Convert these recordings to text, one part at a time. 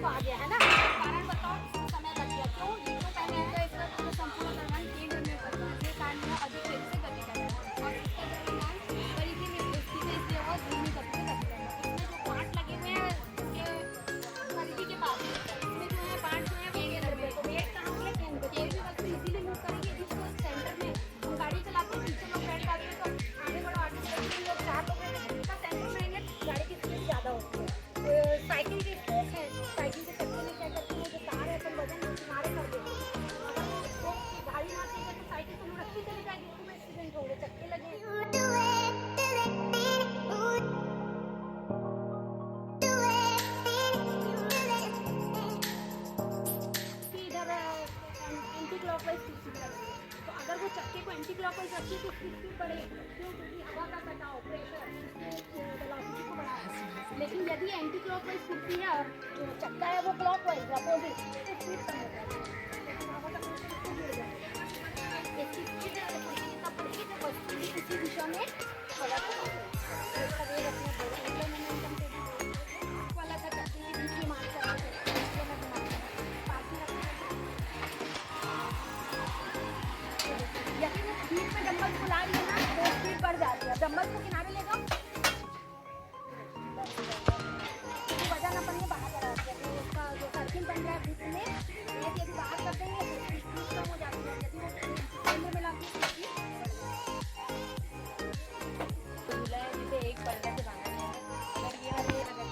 को आ गया है ना, कारण बताओ इसको समय लग गया क्यों, ये क्यों पहने हैं? इसका पूरा संपूर्ण निर्माण केंद्र में करना है, ये कारण में अधिक तेजी से गति करना है और इसका निर्माण परिधि में स्थित है, इसलिए वह धीमी गति से गति करना है। इसमें जो पार्ट लगे हुए हैं इसके परिधि के पास, इसमें जो है पार्ट जो है वो केंद्र पे, तो वेट कहाँ पे, केंद्र पे, भी वक्त इजीली मूव करेंगे। इसको सेंटर में हम गाड़ी चलाते हैं, पीछे लोग बैठ जाते हैं तो आगे बढ़ो आगे बढ़ो, तीन लोग चार लोग हैं, इसका सेंटर में रहेंगे गाड़ी की स्पीड ज़्यादा होती है। साइकिल के स्पोक है, साइकिल के चक्के में क्या करते हैं, जो कार है अपन वजन में किनारे कर देते हैं, अगर वो स्पोक की गाड़ी ना चलेगा तो साइकिल तो लुढ़कती चली जाएगी, उसमें एक्सीडेंट होंगे, चक्के लगे। इधर एंटी क्लॉकवाइज तो अगर वो चक्के को एंटी क्लॉकवाइज रखिए तो उसकी स्पीड बढ़ेगी, क्यों, क्योंकि हवा का कटाव प्रेशर वेलोसिटी को बढ़ाएगा। लेकिन यदि एंटी क्लॉकवाइज घूमती है और जो चक्का है वो क्लॉकवाइज अपोजिट, तो स्पीड कम हो जाएगी, लेकिन हवा का प्रेशर इसको गिर जाएगा। इसकी स्पीड तब बढ़ेगी जब वस्तु भी इसी दिशा में हवा का वेग अपने मोमेंटम पे वाला था, चक्के के बीच में मार कर यदि वो स्पीड में डंबल को ला रही है ना तो स्पीड बढ़ जाती है। डंबल को किनारे ले जाओ, वजन अपन ने बाहर करा दिया तो उसका जो सर्किल बन रहा है बीच में, यदि बाहर कर देंगे तो स्पीड कम हो जाती है। यदि वो केंद्र में लाके जैसे एक पल्ले से बांधा गया है, अगर ये वाली अगर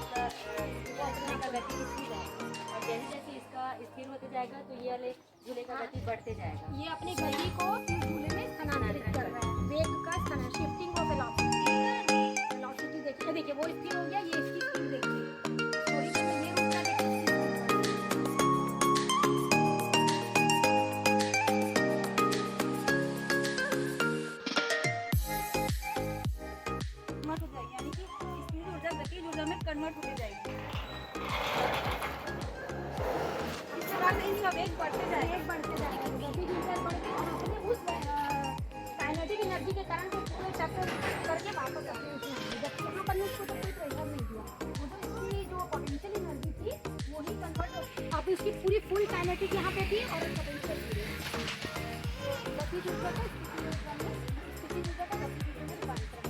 का गति स्थिर है और जैसे जैसे इसका स्थिर होते जाएगा तो ये वाले झूले का गति बढ़ते जाएगा। ये अपनी गति को इस झूले में स्थानांतरित कर रहा है, वेग का स्थानांतरण, शिफ्टिंग ऑफ वेलोसिटी। वेलोसिटी देखिए, देखिए वो स्थिर हो गया, ये इसकी स्पीड देखिए, थोड़ी सी ये रुकना देखिए, कन्वर्ट हो जाएगी, यानी कि स्पीड ऊर्जा गति ऊर्जा में कन्वर्ट हो जाएगी। इस तरह से इसका वेग बढ़ते जाएगा, गति ऊर्जा बढ़ के और अपने उस काइनेटिक एनर्जी के कारण वो पूरे चक्कर करके वापस अपने उसमें, जबकि यहाँ पर उसको तो कोई प्रेशर नहीं दिया, वो जो इसकी जो पोटेंशियल एनर्जी थी वो ही कन्वर्ट, अब इसकी पूरी फुल काइनेटिक यहाँ पे थी और पोटेंशियल थी, तो गति ऊर्जा का स्थिति ऊर्जा में गति ऊर्जा में रूपांतरण।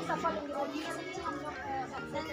सफल होंगे और ये हम लोग सक्सेस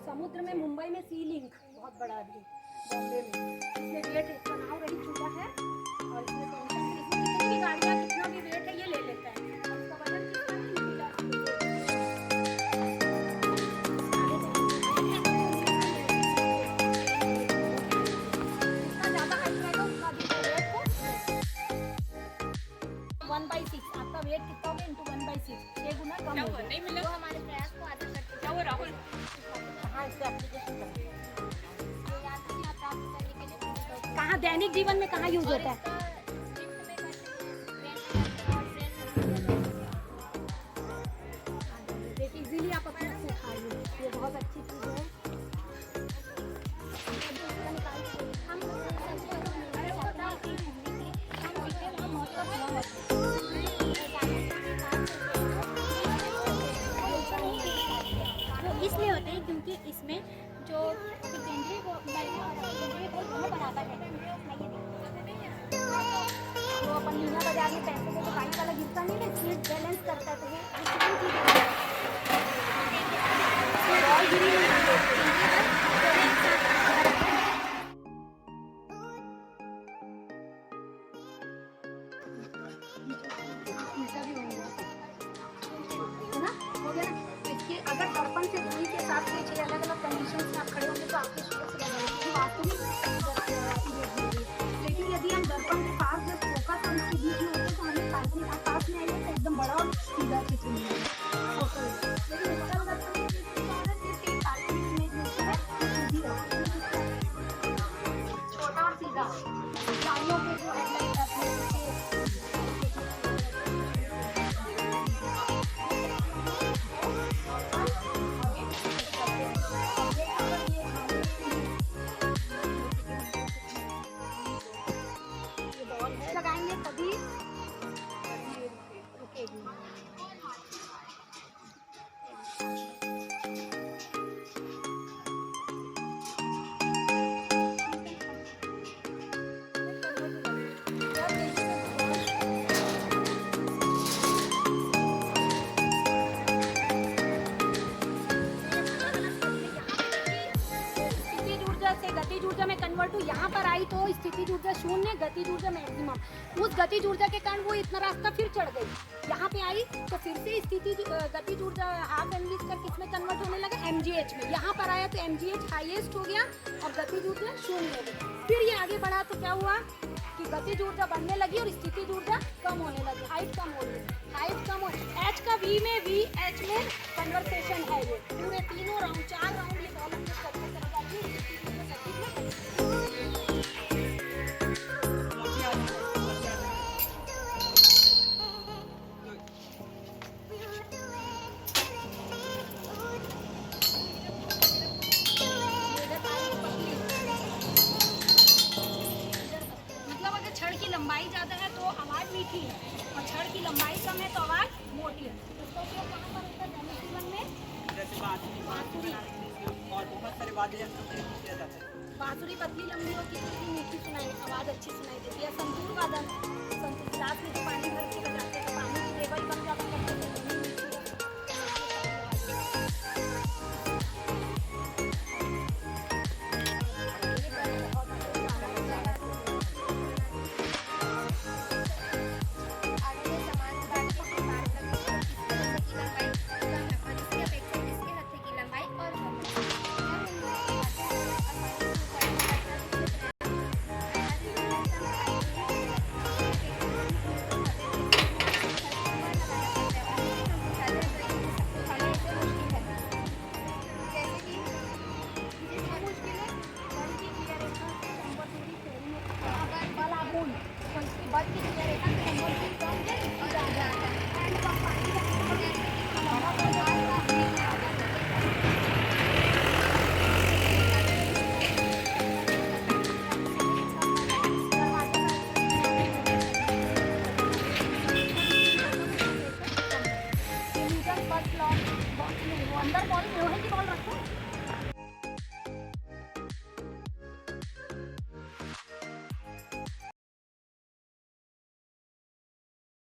समुद्र में मुंबई में सी लिंक बहुत बड़ा भी बॉम्बे में, इसमें वेट इसका नाव रही चूल्हा है और इसमें कितनी भी गाड़ियाँ कितना भी वेट है ये ले लेता है और इसका वजन कितना ज़्यादा हाइट रहेगा उसका भी वेट को 1/6 आपका वेट कितना होगा इंटू 1/6 6 गुना कम होगा। नहीं मिला वो हमारे प्रयास को आधा करते क्या वो राहुल कहाँ दैनिक जीवन में कहाँ यूज होता है? इजीली आप अपने से खाइए, ये बहुत अच्छी चीज़ है। इसलिए होते हैं क्योंकि इसमें जो फिर देंगे वो मैंने और देंगे वो दोनों बराबर है। तो अपन मीना बाजार में पैसे को दुकान वाला गिरता नहीं है, सीट बैलेंस करता है तो वो बॉल गिरी नहीं है ना, हो गया ना। तो इसके अगर दर्पण से दूरी के साथ से छह अलग अलग कंडीशन में आप खड़े होंगे तो आपके शुगर से लगाएंगे वास्तविक लेकिन यदि हम दर्पण के पास जब फोकस हम इसके बीच में होते हैं तो हमें काल्पनिक पास में आएंगे तो एकदम बड़ा और सीधा चित्र मिलेगा फोटो। लेकिन उत्तर दर्पण में सिर्फ एक काल्पनिक इमेज मिलती है सीधी रहती है, छोटा और सीधा गाड़ियों के जो हेडलाइट आते हैं लगाएंगे तभी रुकेगी। गतिज ऊर्जा में कन्वर्ट हो, यहाँ पर आई तो स्थितिज ऊर्जा शून्य, गतिज ऊर्जा मैक्सिमम। उस गतिज ऊर्जा के कारण वो इतना रास्ता फिर चढ़ गई, यहाँ पे आई तो फिर से गतिज ऊर्जा हाफ एमजी कर किसमें कन्वर्ट होने लगा, एमजीएच में। यहाँ पर आया तो एमजीएच हाईएस्ट हो गया और गतिज ऊर्जा शून्य हो गई। फिर ये आगे बढ़ा तो क्या हुआ कि गतिज ऊर्जा बढ़ने लगी और स्थितिज ऊर्जा कम होने लगी, हाइट कम हो गई, हाइट कम हो। एच का वी में एच में कन्वर्सेशन है, ये पूरे तीनों राउंड 4 राउंड ये बॉल हमने करते चले जाती है। लंबाई ज़्यादा है तो आवाज़ मीठी है और छड़ की लंबाई कम है तो आवाज़ मोटी है। इसका उपयोग कहाँ पर होता है दैनिक जीवन में? जैसे बांसुरी और बहुत सारे वाद्य यंत्र से किया जाता है। बांसुरी पतली लंबी होती है, मीठी सुनाई, आवाज़ अच्छी सुनाई देती है। संतूर वादन, गिलास में जो पानी भर के बजाते हैं तो पानी की लेवल कम ज़्यादा करते हैं। अंदर बॉल लोहे की बॉल रखो।